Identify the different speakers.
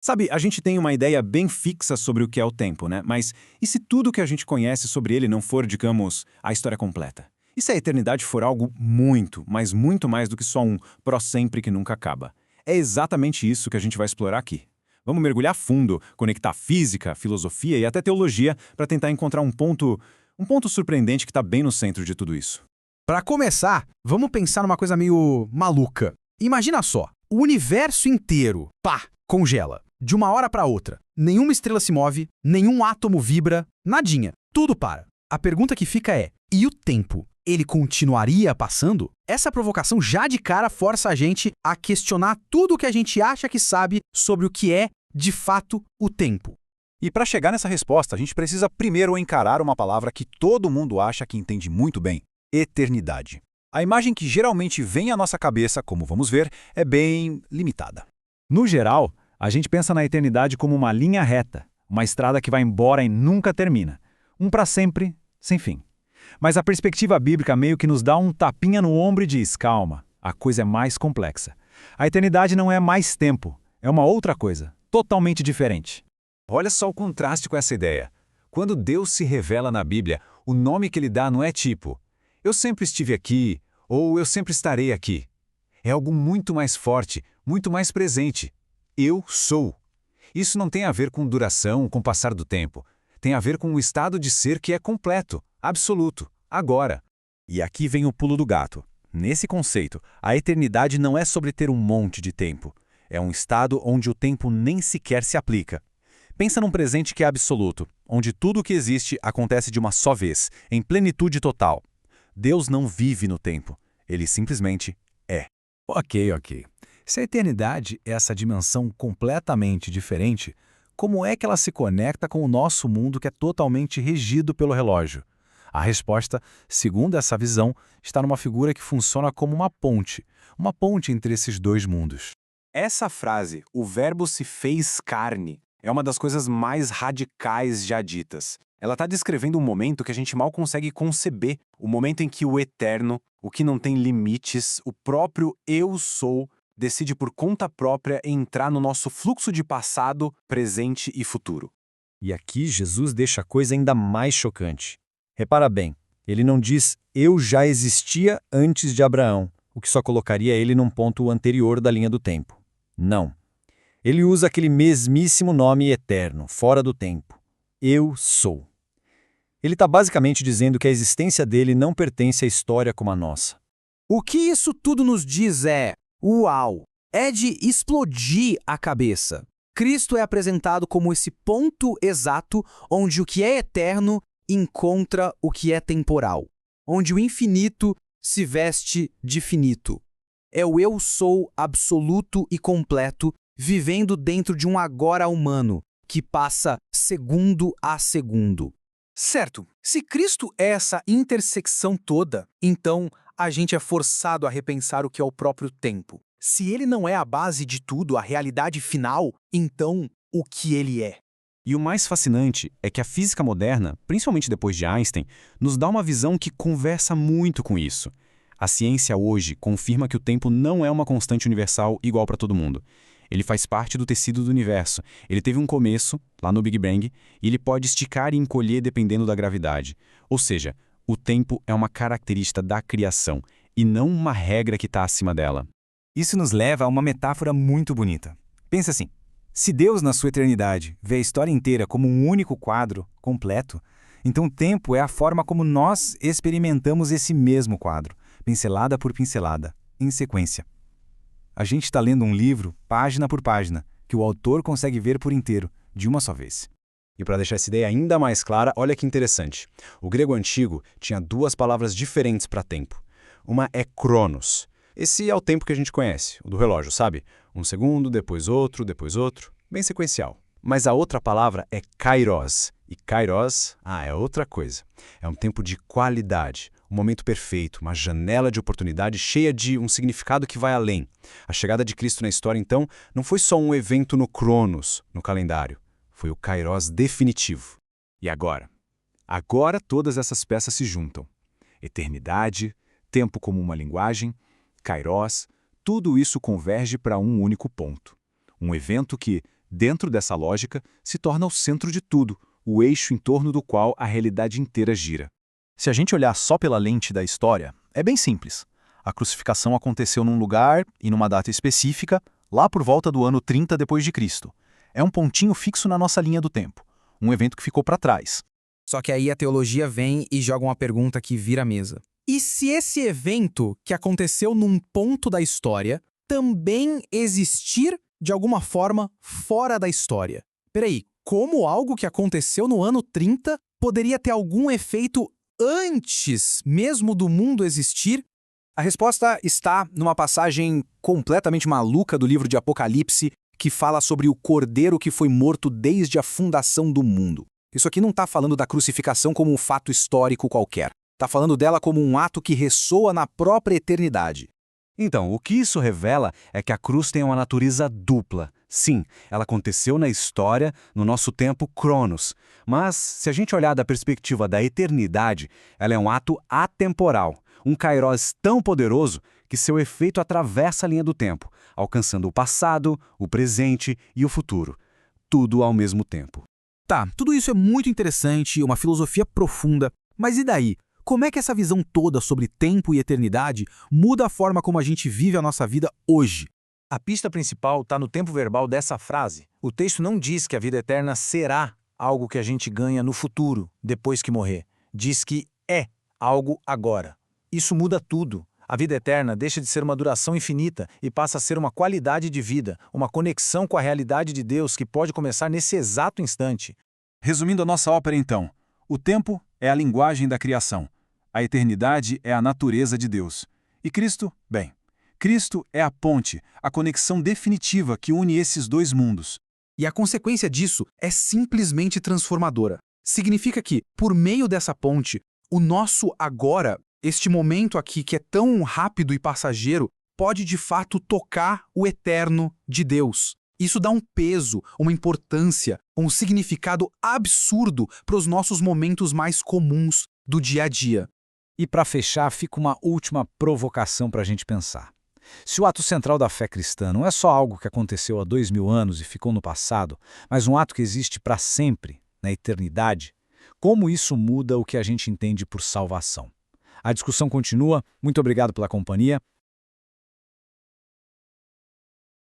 Speaker 1: Sabe, a gente tem uma ideia bem fixa sobre o que é o tempo, né? Mas e se tudo que a gente conhece sobre ele não for, digamos, a história completa? E se a eternidade for algo muito, mas muito mais do que só um pró sempre que nunca acaba? É exatamente isso que a gente vai explorar aqui. Vamos mergulhar fundo, conectar física, filosofia e até teologia para tentar encontrar um ponto surpreendente que está bem no centro de tudo isso.
Speaker 2: Para começar, vamos pensar numa coisa meio maluca. Imagina só, o universo inteiro, pá, congela. De uma hora para outra. Nenhuma estrela se move, nenhum átomo vibra, nadinha. Tudo para. A pergunta que fica é, e o tempo? Ele continuaria passando? Essa provocação já de cara força a gente a questionar tudo o que a gente acha que sabe sobre o que é, de fato, o tempo.
Speaker 3: E para chegar nessa resposta, a gente precisa primeiro encarar uma palavra que todo mundo acha que entende muito bem: eternidade. A imagem que geralmente vem à nossa cabeça, como vamos ver, é bem limitada.
Speaker 4: No geral, a gente pensa na eternidade como uma linha reta, uma estrada que vai embora e nunca termina. Um para sempre, sem fim. Mas a perspectiva bíblica meio que nos dá um tapinha no ombro e diz: calma, a coisa é mais complexa. A eternidade não é mais tempo, é uma outra coisa, totalmente diferente.
Speaker 3: Olha só o contraste com essa ideia. Quando Deus se revela na Bíblia, o nome que ele dá não é tipo "eu sempre estive aqui" ou "eu sempre estarei aqui". É algo muito mais forte, muito mais presente. Eu sou. Isso não tem a ver com duração, com o passar do tempo. Tem a ver com o estado de ser que é completo, absoluto, agora.
Speaker 5: E aqui vem o pulo do gato. Nesse conceito, a eternidade não é sobre ter um monte de tempo. É um estado onde o tempo nem sequer se aplica. Pensa num presente que é absoluto, onde tudo o que existe acontece de uma só vez, em plenitude total. Deus não vive no tempo. Ele simplesmente é.
Speaker 2: Ok. Se a eternidade é essa dimensão completamente diferente, como é que ela se conecta com o nosso mundo que é totalmente regido pelo relógio? A resposta, segundo essa visão, está numa figura que funciona como uma ponte entre esses dois mundos.
Speaker 1: Essa frase, "o verbo se fez carne", é uma das coisas mais radicais já ditas. Ela está descrevendo um momento que a gente mal consegue conceber, o momento em que o eterno, o que não tem limites, o próprio eu sou, decide por conta própria entrar no nosso fluxo de passado, presente e futuro.
Speaker 5: E aqui Jesus deixa a coisa ainda mais chocante. Repara bem, ele não diz "eu já existia antes de Abraão", o que só colocaria ele num ponto anterior da linha do tempo. Não. Ele usa aquele mesmíssimo nome eterno, fora do tempo. Eu sou. Ele está basicamente dizendo que a existência dele não pertence à história como a nossa.
Speaker 2: O que isso tudo nos diz é: uau! É de explodir a cabeça. Cristo é apresentado como esse ponto exato onde o que é eterno encontra o que é temporal, onde o infinito se veste de finito. É o eu sou absoluto e completo, vivendo dentro de um agora humano, que passa segundo a segundo.
Speaker 6: Certo, se Cristo é essa intersecção toda, então a gente é forçado a repensar o que é o próprio tempo. Se ele não é a base de tudo, a realidade final, então o que ele é?
Speaker 4: E o mais fascinante é que a física moderna, principalmente depois de Einstein, nos dá uma visão que conversa muito com isso. A ciência hoje confirma que o tempo não é uma constante universal igual para todo mundo. Ele faz parte do tecido do universo. Ele teve um começo, lá no Big Bang, e ele pode esticar e encolher dependendo da gravidade. Ou seja, o tempo é uma característica da criação, e não uma regra que está acima dela.
Speaker 7: Isso nos leva a uma metáfora muito bonita. Pensa assim, se Deus na sua eternidade vê a história inteira como um único quadro, completo, então o tempo é a forma como nós experimentamos esse mesmo quadro, pincelada por pincelada, em sequência. A gente está lendo um livro, página por página, que o autor consegue ver por inteiro, de uma só vez.
Speaker 5: E para deixar essa ideia ainda mais clara, olha que interessante. O grego antigo tinha duas palavras diferentes para tempo. Uma é cronos. Esse é o tempo que a gente conhece, o do relógio, sabe? Um segundo, depois outro, bem sequencial. Mas a outra palavra é kairos. E kairos, é outra coisa. É um tempo de qualidade, um momento perfeito, uma janela de oportunidade cheia de um significado que vai além. A chegada de Cristo na história, então, não foi só um evento no Cronos, no calendário. Foi o kairos definitivo.
Speaker 3: E agora? Agora todas essas peças se juntam. Eternidade, tempo como uma linguagem, kairos, tudo isso converge para um único ponto. Um evento que, Dentro dessa lógica, se torna o centro de tudo, o eixo em torno do qual a realidade inteira gira.
Speaker 8: Se a gente olhar só pela lente da história, é bem simples. A crucificação aconteceu num lugar e numa data específica, lá por volta do ano 30 depois de Cristo. É um pontinho fixo na nossa linha do tempo, um evento que ficou para trás.
Speaker 2: Só que aí a teologia vem e joga uma pergunta que vira a mesa. E se esse evento que aconteceu num ponto da história também existir de alguma forma fora da história? Peraí, como algo que aconteceu no ano 30 poderia ter algum efeito antes mesmo do mundo existir?
Speaker 5: A resposta está numa passagem completamente maluca do livro de Apocalipse, que fala sobre o cordeiro que foi morto desde a fundação do mundo. Isso aqui não está falando da crucificação como um fato histórico qualquer. Está falando dela como um ato que ressoa na própria eternidade.
Speaker 3: Então, o que isso revela é que a cruz tem uma natureza dupla. Sim, ela aconteceu na história, no nosso tempo Cronos. Mas, se a gente olhar da perspectiva da eternidade, ela é um ato atemporal, um kairos tão poderoso que seu efeito atravessa a linha do tempo, alcançando o passado, o presente e o futuro. Tudo ao mesmo tempo.
Speaker 2: Tá, tudo isso é muito interessante, uma filosofia profunda, mas e daí? Como é que essa visão toda sobre tempo e eternidade muda a forma como a gente vive a nossa vida hoje?
Speaker 9: A pista principal está no tempo verbal dessa frase. O texto não diz que a vida eterna será algo que a gente ganha no futuro, depois que morrer. Diz que é algo agora. Isso muda tudo. A vida eterna deixa de ser uma duração infinita e passa a ser uma qualidade de vida, uma conexão com a realidade de Deus que pode começar nesse exato instante.
Speaker 4: Resumindo a nossa ópera então, o tempo é a linguagem da criação. A eternidade é a natureza de Deus. E Cristo? Bem, Cristo é a ponte, a conexão definitiva que une esses dois mundos.
Speaker 6: E a consequência disso é simplesmente transformadora. Significa que, por meio dessa ponte, o nosso agora, este momento aqui que é tão rápido e passageiro, pode de fato tocar o eterno de Deus. Isso dá um peso, uma importância, um significado absurdo para os nossos momentos mais comuns do dia a dia.
Speaker 7: E para fechar, fica uma última provocação para a gente pensar. Se o ato central da fé cristã não é só algo que aconteceu há 2000 anos e ficou no passado, mas um ato que existe para sempre, na eternidade, como isso muda o que a gente entende por salvação? A discussão continua. Muito obrigado pela companhia.